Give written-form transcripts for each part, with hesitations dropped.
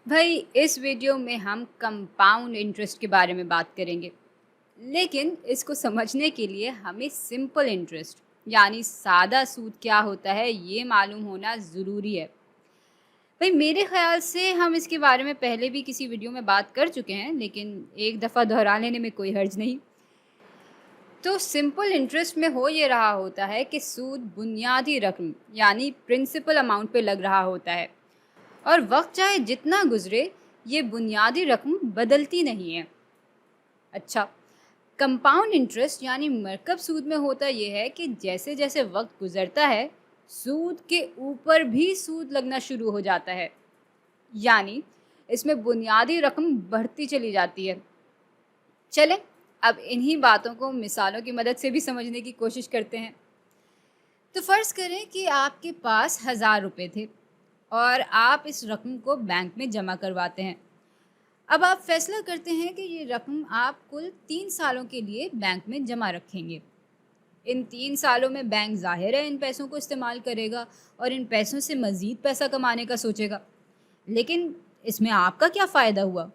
भाई इस वीडियो में हम कंपाउंड इंटरेस्ट के बारे में बात करेंगे। लेकिन इसको समझने के लिए हमें सिंपल इंटरेस्ट यानी सादा सूद क्या होता है ये मालूम होना ज़रूरी है। भाई मेरे ख्याल से हम इसके बारे में पहले भी किसी वीडियो में बात कर चुके हैं, लेकिन एक दफ़ा दोहरा लेने में कोई हर्ज नहीं। तो सिंपल इंटरेस्ट में हो ये रहा होता है कि सूद बुनियादी रकम यानी प्रिंसिपल अमाउंट पे लग रहा होता है, और वक्त चाहे जितना गुजरे ये बुनियादी रकम बदलती नहीं है। अच्छा, कंपाउंड इंटरेस्ट यानी मरकब सूद में होता यह है कि जैसे जैसे वक्त गुजरता है सूद के ऊपर भी सूद लगना शुरू हो जाता है, यानी इसमें बुनियादी रकम बढ़ती चली जाती है। चलें अब इन्हीं बातों को मिसालों की मदद से भी समझने की कोशिश करते हैं। तो फ़र्ज़ करें कि आपके पास 1000 रुपये थे और आप इस रकम को बैंक में जमा करवाते हैं। अब आप फैसला करते हैं कि ये रकम आप कुल 3 सालों के लिए बैंक में जमा रखेंगे। इन 3 सालों में बैंक ज़ाहिर है इन पैसों को इस्तेमाल करेगा और इन पैसों से मज़ीद पैसा कमाने का सोचेगा। लेकिन इसमें आपका क्या फ़ायदा हुआ?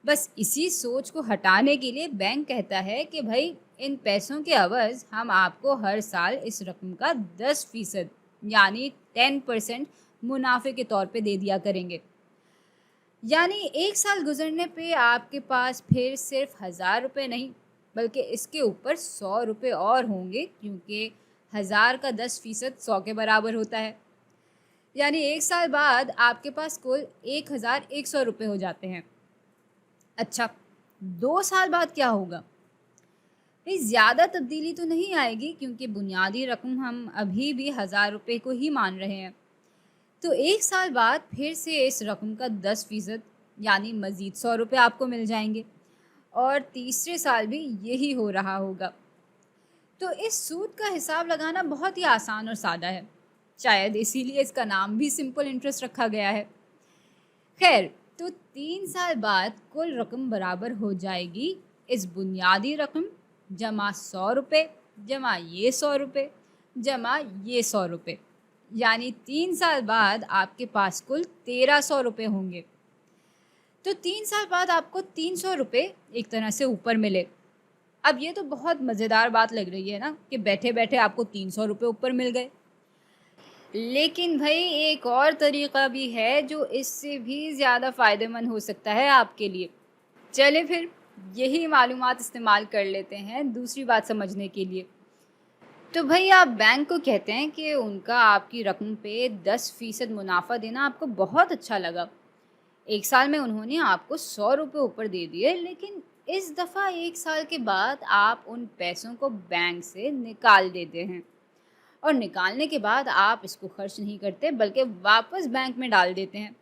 बस इसी सोच को हटाने के लिए बैंक कहता है कि भाई इन पैसों के अवज़ हम आपको हर साल इस रकम का 10% यानी 10% मुनाफे के तौर पे दे दिया करेंगे। यानी एक साल गुजरने पे आपके पास फिर सिर्फ 1000 रुपये नहीं बल्कि इसके ऊपर 100 रुपये और होंगे, क्योंकि 1000 का 10% 100 के बराबर होता है। यानी एक साल बाद आपके पास कुल 1100 रुपये हो जाते हैं। अच्छा, 2 साल बाद क्या होगा? भाई ज़्यादा तब्दीली तो नहीं आएगी, क्योंकि बुनियादी रकम हम अभी भी 1000 रुपये को ही मान रहे हैं। तो एक साल बाद फिर से इस रकम का 10% यानी मज़ीद 100 रुपये आपको मिल जाएंगे, और तीसरे साल भी यही हो रहा होगा। तो इस सूद का हिसाब लगाना बहुत ही आसान और सादा है, शायद इसीलिए इसका नाम भी सिंपल इंटरेस्ट रखा गया है। खैर, तो 3 साल बाद कुल रकम बराबर हो जाएगी इस बुनियादी रकम जमा 100 रुपये जमा ये 100 रुपये जमा ये 100 रुपये, यानी 3 साल बाद आपके पास कुल 1300 रुपये होंगे। तो 3 साल बाद आपको 300 रुपये एक तरह से ऊपर मिले। अब ये तो बहुत मज़ेदार बात लग रही है ना कि बैठे बैठे आपको 300 रुपये ऊपर मिल गए। लेकिन भाई एक और तरीक़ा भी है जो इससे भी ज़्यादा फ़ायदेमंद हो सकता है आपके लिए। चले फिर यही मालूमात इस्तेमाल कर लेते हैं दूसरी बात समझने के लिए। तो भाई आप बैंक को कहते हैं कि उनका आपकी रकम पे 10% मुनाफा देना आपको बहुत अच्छा लगा। एक साल में उन्होंने आपको 100 रुपये ऊपर दे दिए, लेकिन इस दफ़ा एक साल के बाद आप उन पैसों को बैंक से निकाल देते हैं, और निकालने के बाद आप इसको खर्च नहीं करते बल्कि वापस बैंक में डाल देते हैं।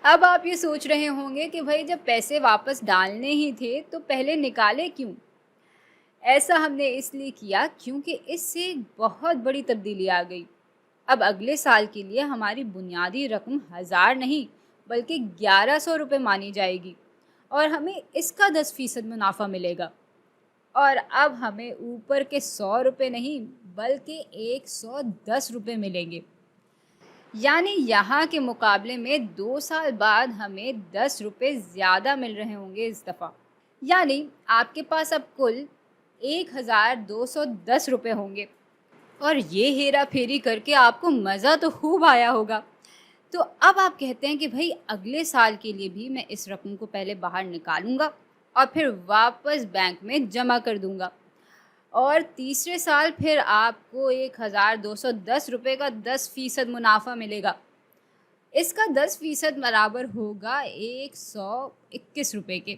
अब आप ये सोच रहे होंगे कि भाई जब पैसे वापस डालने ही थे तो पहले निकाले क्यों? ऐसा हमने इसलिए किया क्योंकि इससे एक बहुत बड़ी तब्दीली आ गई। अब अगले साल के लिए हमारी बुनियादी रकम 1000 नहीं बल्कि 1100 रुपये मानी जाएगी, और हमें इसका 10% मुनाफा मिलेगा। और अब हमें ऊपर के 100 रुपये नहीं बल्कि 110 रुपये मिलेंगे। यानी यहाँ के मुकाबले में 2 साल बाद हमें 10 रुपये ज़्यादा मिल रहे होंगे इस दफ़ा। यानी आपके पास अब कुल 1210 रुपये होंगे, और ये हेरा फेरी करके आपको मज़ा तो खूब आया होगा। तो अब आप कहते हैं कि भाई अगले साल के लिए भी मैं इस रकम को पहले बाहर निकालूंगा और फिर वापस बैंक में जमा कर दूंगा, और तीसरे साल फिर आपको 1210 रुपये का 10% मुनाफा मिलेगा। इसका 10% बराबर होगा 121 रुपये के।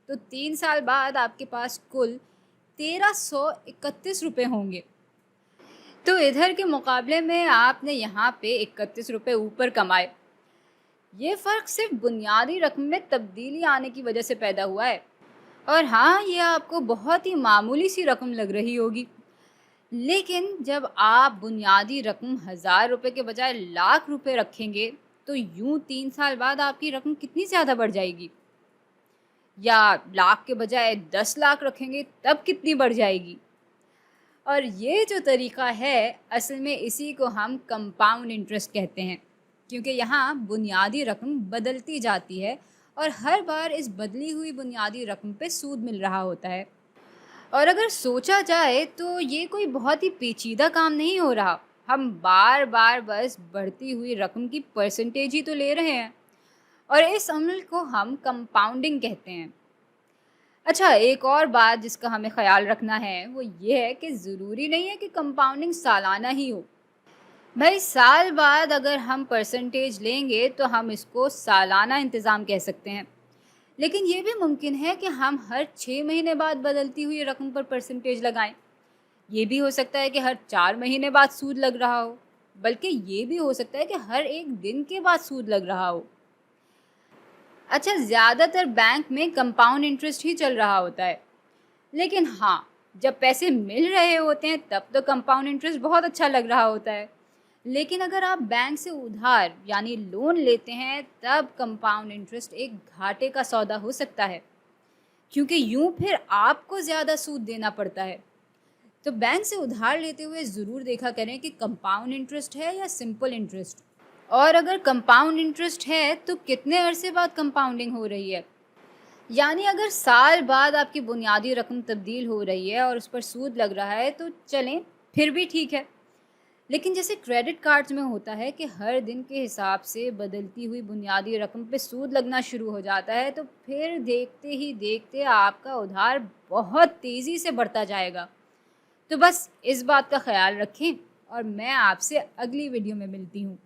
तो 3 साल बाद आपके पास कुल 1331 रुपये होंगे। तो इधर के मुकाबले में आपने यहाँ पे 31 रुपये ऊपर कमाए। ये फ़र्क सिर्फ बुनियादी रकम में तब्दीली आने की वजह से पैदा हुआ है। और हाँ, ये आपको बहुत ही मामूली सी रकम लग रही होगी, लेकिन जब आप बुनियादी रकम 1000 रुपये के बजाय लाख रुपए रखेंगे तो यूँ 3 साल बाद आपकी रकम कितनी ज़्यादा बढ़ जाएगी। या लाख के बजाय 10 लाख रखेंगे तब कितनी बढ़ जाएगी। और ये जो तरीक़ा है असल में इसी को हम कंपाउंड इंटरेस्ट कहते हैं। क्योंकि यहाँ बुनियादी रकम बदलती जाती है और हर बार इस बदली हुई बुनियादी रकम पे सूद मिल रहा होता है। और अगर सोचा जाए तो ये कोई बहुत ही पेचीदा काम नहीं हो रहा। हम बार बार बस बढ़ती हुई रकम की परसेंटेज ही तो ले रहे हैं और इस अमल को हम कंपाउंडिंग कहते हैं। अच्छा, एक और बात जिसका हमें ख्याल रखना है वो ये है कि ज़रूरी नहीं है कि कंपाउंडिंग सालाना ही हो। भाई, साल बाद अगर हम परसेंटेज लेंगे तो हम इसको सालाना इंतज़ाम कह सकते हैं। लेकिन ये भी मुमकिन है कि हम हर 6 महीने बाद बदलती हुई रकम पर परसेंटेज लगाएं। ये भी हो सकता है कि हर 4 महीने बाद सूद लग रहा हो, बल्कि ये भी हो सकता है कि हर एक दिन के बाद सूद लग रहा हो। अच्छा, ज़्यादातर बैंक में कंपाउंड इंटरेस्ट ही चल रहा होता है। लेकिन हाँ, जब पैसे मिल रहे होते हैं तब तो कंपाउंड इंटरेस्ट बहुत अच्छा लग रहा होता है। लेकिन अगर आप बैंक से उधार यानी लोन लेते हैं तब कंपाउंड इंटरेस्ट एक घाटे का सौदा हो सकता है, क्योंकि यूं फिर आपको ज़्यादा सूद देना पड़ता है। तो बैंक से उधार लेते हुए ज़रूर देखा करें कि कंपाउंड इंटरेस्ट है या सिंपल इंटरेस्ट, और अगर कंपाउंड इंटरेस्ट है तो कितने अरसे बाद कंपाउंडिंग हो रही है। यानी अगर साल बाद आपकी बुनियादी रकम तब्दील हो रही है और उस पर सूद लग रहा है तो चलें, फिर भी ठीक है। लेकिन जैसे क्रेडिट कार्ड्स में होता है कि हर दिन के हिसाब से बदलती हुई बुनियादी रकम पे सूद लगना शुरू हो जाता है, तो फिर देखते ही देखते आपका उधार बहुत तेज़ी से बढ़ता जाएगा। तो बस इस बात का ख्याल रखें और मैं आपसे अगली वीडियो में मिलती हूँ।